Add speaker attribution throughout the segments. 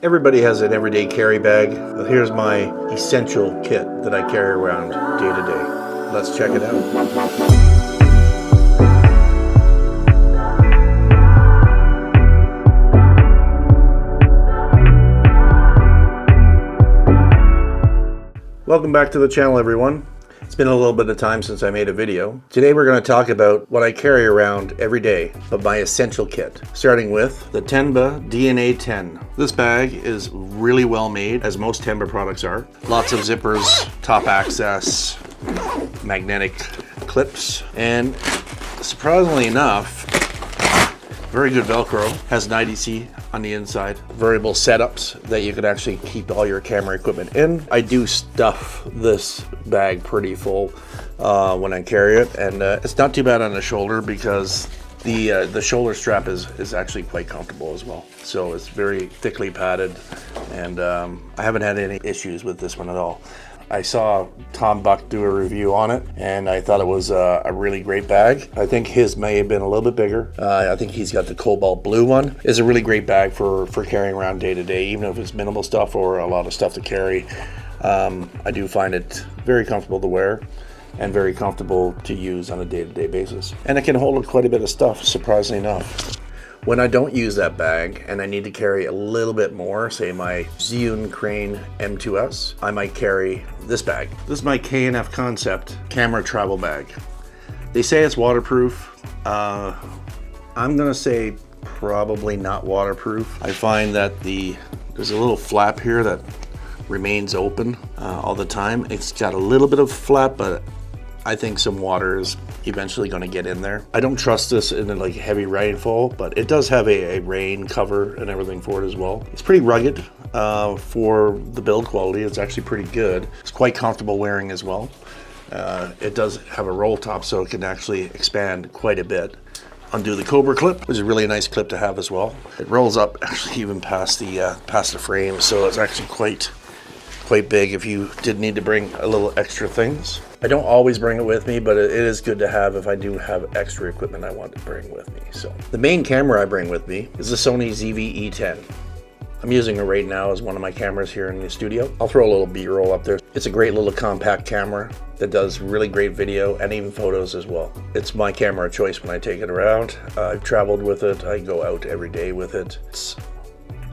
Speaker 1: Everybody has an everyday carry bag. Here's my essential kit that I carry around day to day. Let's check it out. Welcome back to the channel, everyone. It's been a little bit of time since I made a video. Today we're going to talk about what I carry around every day, but my essential kit. Starting with the Tenba DNA10. This bag is really well made, as most Tenba products are. Lots of zippers, top access, magnetic clips, and surprisingly enough, very good Velcro. Has an IDC on the inside. Variable setups that you can actually keep all your camera equipment in. I do stuff this bag pretty full when I carry it, and it's not too bad on the shoulder because the shoulder strap is actually quite comfortable as well. So it's very thickly padded, and I haven't had any issues with this one at all. I saw Tom Buck do a review on it, and I thought it was a really great bag. I think his may have been a little bit bigger. I think he's got the cobalt blue one. It's a really great bag for carrying around day to day, even if it's minimal stuff or a lot of stuff to carry. I do find it very comfortable to wear and very comfortable to use on a day-to-day basis. And it can hold quite a bit of stuff, surprisingly enough. When I don't use that bag and I need to carry a little bit more, say my Zhiyun Crane M2S, I might carry this bag. This is my k&fconcept camera travel bag. They say it's waterproof. I'm gonna say probably not waterproof. I find that there's a little flap here that remains open all the time. It's got a little bit of flap, but I think some water is eventually going to get in there. I don't trust this in like heavy rainfall, but it does have a rain cover and everything for it as well. It's pretty rugged for the build quality. It's actually pretty good. It's quite comfortable wearing as well. It does have a roll top, so it can actually expand quite a bit. Undo the Cobra clip, which is a really nice clip to have as well. It rolls up actually even past the frame, so it's actually quite big if you did need to bring a little extra things. I don't always bring it with me, but it is good to have if I do have extra equipment I want to bring with me. So the main camera I bring with me is the Sony ZV-E10. I'm using it right now as one of my cameras here in the studio. I'll throw a little B-roll up there. It's a great little compact camera that does really great video and even photos as well. It's my camera of choice when I take it around. I've traveled with it. I go out every day with it. It's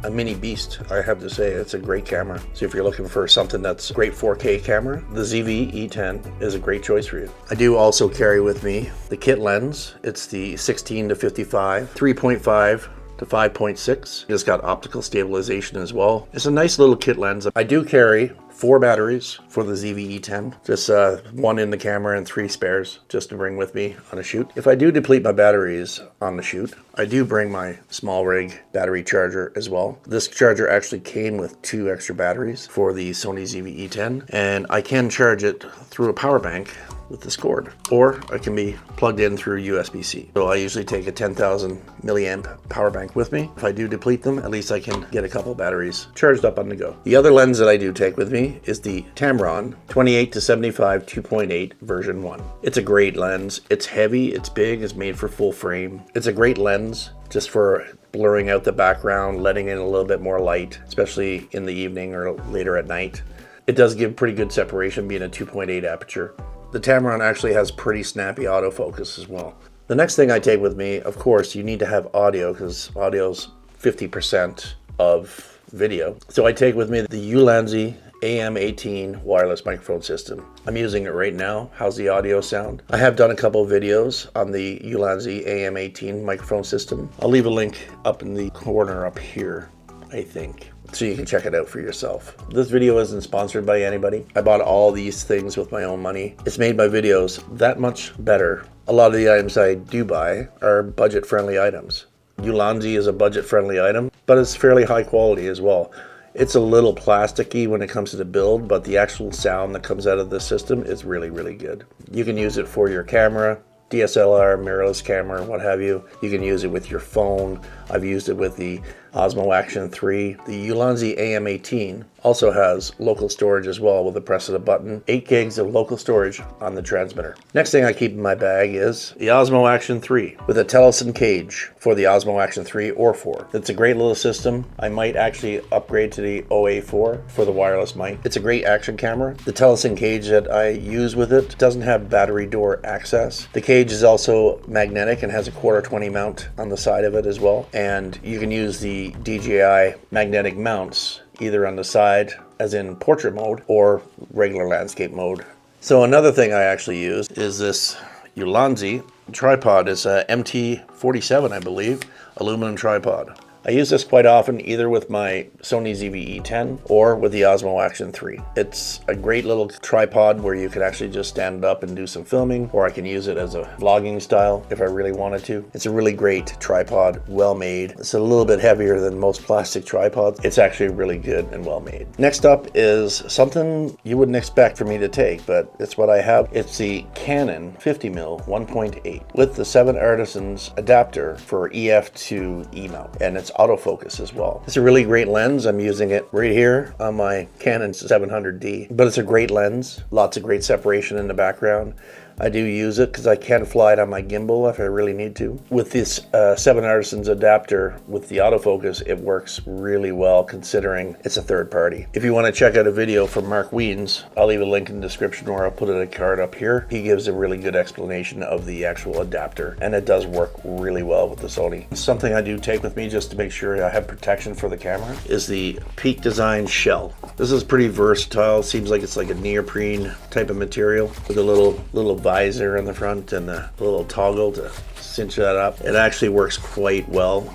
Speaker 1: a mini beast, I have to say. It's a great camera. So if you're looking for something that's a great 4K camera, the ZV-E10 is a great choice for you. I do also carry with me the kit lens. It's the 16 to 55, 3.5 to 5.6. It's got optical stabilization as well. It's a nice little kit lens. I do carry 4 batteries for the ZV-E10, just one in the camera and 3 spares just to bring with me on a shoot. If I do deplete my batteries on the shoot, I do bring my small rig battery charger as well. This charger actually came with 2 extra batteries for the Sony ZV-E10, and I can charge it through a power bank with this cord, or it can be plugged in through USB-C. So I usually take a 10,000 milliamp power bank with me. If I do deplete them, at least I can get a couple batteries charged up on the go. The other lens that I do take with me is the Tamron 28 to 75 2.8 version 1. It's a great lens. It's heavy, it's big, it's made for full frame. It's a great lens just for blurring out the background, letting in a little bit more light, especially in the evening or later at night. It does give pretty good separation being a 2.8 aperture. The Tamron actually has pretty snappy autofocus as well. The next thing I take with me, of course, you need to have audio because audio's 50% of video. So I take with me the Ulanzi AM18 wireless microphone system. I'm using it right now. How's the audio sound? I have done a couple of videos on the Ulanzi AM18 microphone system. I'll leave a link up in the corner up here, I think, so you can check it out for yourself. This video isn't sponsored by anybody. I bought all these things with my own money. It's made my videos that much better. A lot of the items I do buy are budget-friendly items. Ulanzi is a budget-friendly item, but it's fairly high quality as well. It's a little plasticky when it comes to the build, but the actual sound that comes out of this system is really, really good. You can use it for your camera, DSLR, mirrorless camera, what have you. You can use it with your phone. I've used it with the Osmo Action 3. The Ulanzi AM18 also has local storage as well with the press of a button. 8 gigs of local storage on the transmitter. Next thing I keep in my bag is the Osmo Action 3 with a Telesin cage for the Osmo Action 3 or 4. It's a great little system. I might actually upgrade to the OA4 for the wireless mic. It's a great action camera. The Telesin cage that I use with it doesn't have battery door access. The cage is also magnetic and has a 1/4-20 mount on the side of it as well. And you can use the DJI magnetic mounts either on the side as in portrait mode or regular landscape mode. So another thing I actually use is this Ulanzi tripod. It's a MT47, I believe, aluminum tripod. I use this quite often either with my Sony ZV-E10 or with the Osmo Action 3. It's a great little tripod where you can actually just stand it up and do some filming, or I can use it as a vlogging style if I really wanted to. It's a really great tripod, well made. It's a little bit heavier than most plastic tripods. It's actually really good and well made. Next up is something you wouldn't expect for me to take, but it's what I have. It's the Canon 50mm 1.8 with the 7 Artisans adapter for EF to E mount, and it's autofocus as well. It's a really great lens. I'm using it right here on my Canon 700D, but it's a great lens. Lots of great separation in the background. I do use it because I can fly it on my gimbal if I really need to. With this 7 Artisans adapter with the autofocus, it works really well considering it's a third party. If you want to check out a video from Mark Wiens, I'll leave a link in the description or I'll put a card up here. He gives a really good explanation of the actual adapter, and it does work really well with the Sony. Something I do take with me just to make sure I have protection for the camera is the Peak Design shell. This is pretty versatile. Seems like it's like a neoprene type of material with a little visor in the front and a little toggle to cinch that up. It actually works quite well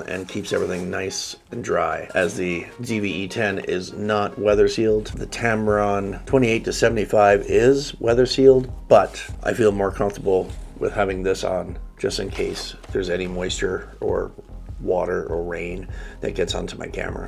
Speaker 1: and keeps everything nice and dry, as the ZV-E10 is not weather sealed. The Tamron 28-75 is weather sealed, but I feel more comfortable with having this on just in case there's any moisture or water or rain that gets onto my camera.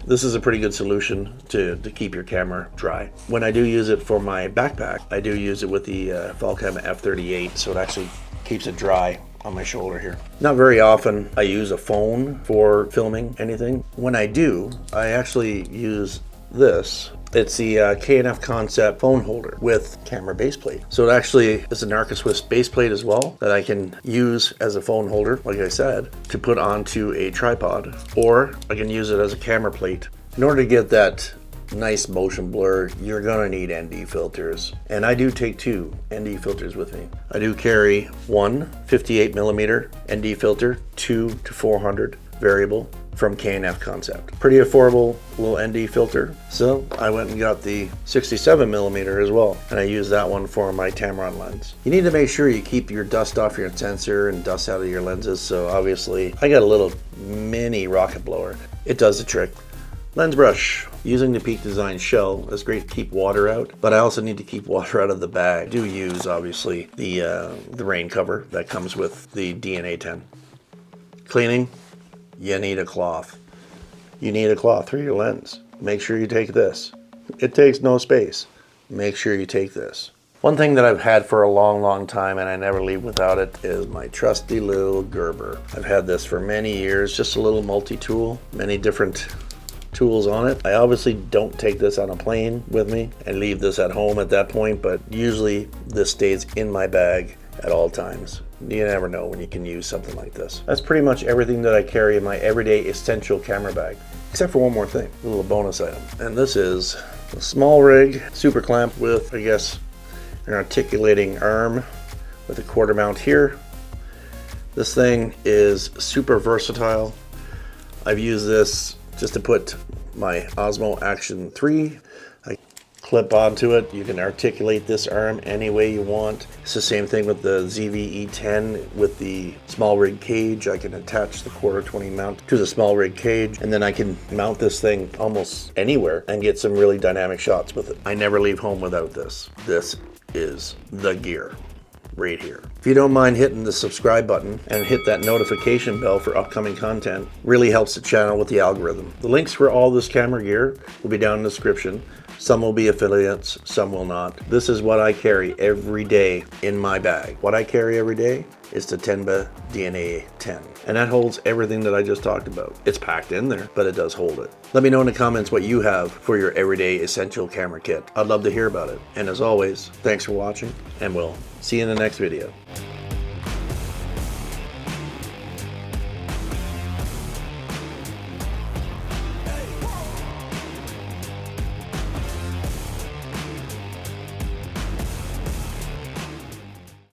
Speaker 1: This is a pretty good solution to keep your camera dry. When I do use it for my backpack, I do use it with the FALCAM F38, so it actually keeps it dry on my shoulder here. Not very often I use a phone for filming anything. When I do, I actually use this. It's the k&fconcept phone holder with camera base plate. So it actually is an Arca Swiss base plate as well that I can use as a phone holder, like I said, to put onto a tripod, or I can use it as a camera plate. In order to get that nice motion blur, you're gonna need ND filters, and I do take 2 ND filters with me. I do carry one 58mm ND filter, 2 to 400 variable from k&fconcept. Pretty affordable little ND filter. So I went and got the 67mm as well, and I use that one for my Tamron lens. You need to make sure you keep your dust off your sensor and dust out of your lenses, so obviously I got a little mini rocket blower. It does the trick. Lens brush. Using the Peak Design shell is great to keep water out, but I also need to keep water out of the bag. I do use, obviously, the rain cover that comes with the DNA10. Cleaning. You need a cloth. You need a cloth for your lens. Make sure you take this. It takes no space. Make sure you take this. One thing that I've had for a long time, and I never leave without it, is my trusty little Gerber. I've had this for many years, just a little multi-tool, many different tools on it. I obviously don't take this on a plane with me and leave this at home at that point, but usually this stays in my bag at all times. You never know when you can use something like this. That's pretty much everything that I carry in my everyday essential camera bag, except for one more thing, a little bonus item. And this is a small rig super clamp with, I guess, an articulating arm with a quarter mount here. This thing is super versatile. I've used this just to put my Osmo Action 3. I clip onto it. You can articulate this arm any way you want. It's the same thing with the ZV-E10 with the small rig cage. I can attach the 1/4-20 mount to the small rig cage, and then I can mount this thing almost anywhere and get some really dynamic shots with it. I never leave home without this. This is the gear right here. If you don't mind hitting the subscribe button and hit that notification bell for upcoming content, really helps the channel with the algorithm. The links for all this camera gear will be down in the description. Some will be affiliates, some will not. This is what I carry every day in my bag. What I carry every day is the Tenba DNA-10. And that holds everything that I just talked about. It's packed in there, but it does hold it. Let me know in the comments what you have for your everyday essential camera kit. I'd love to hear about it. And as always, thanks for watching, and we'll see you in the next video.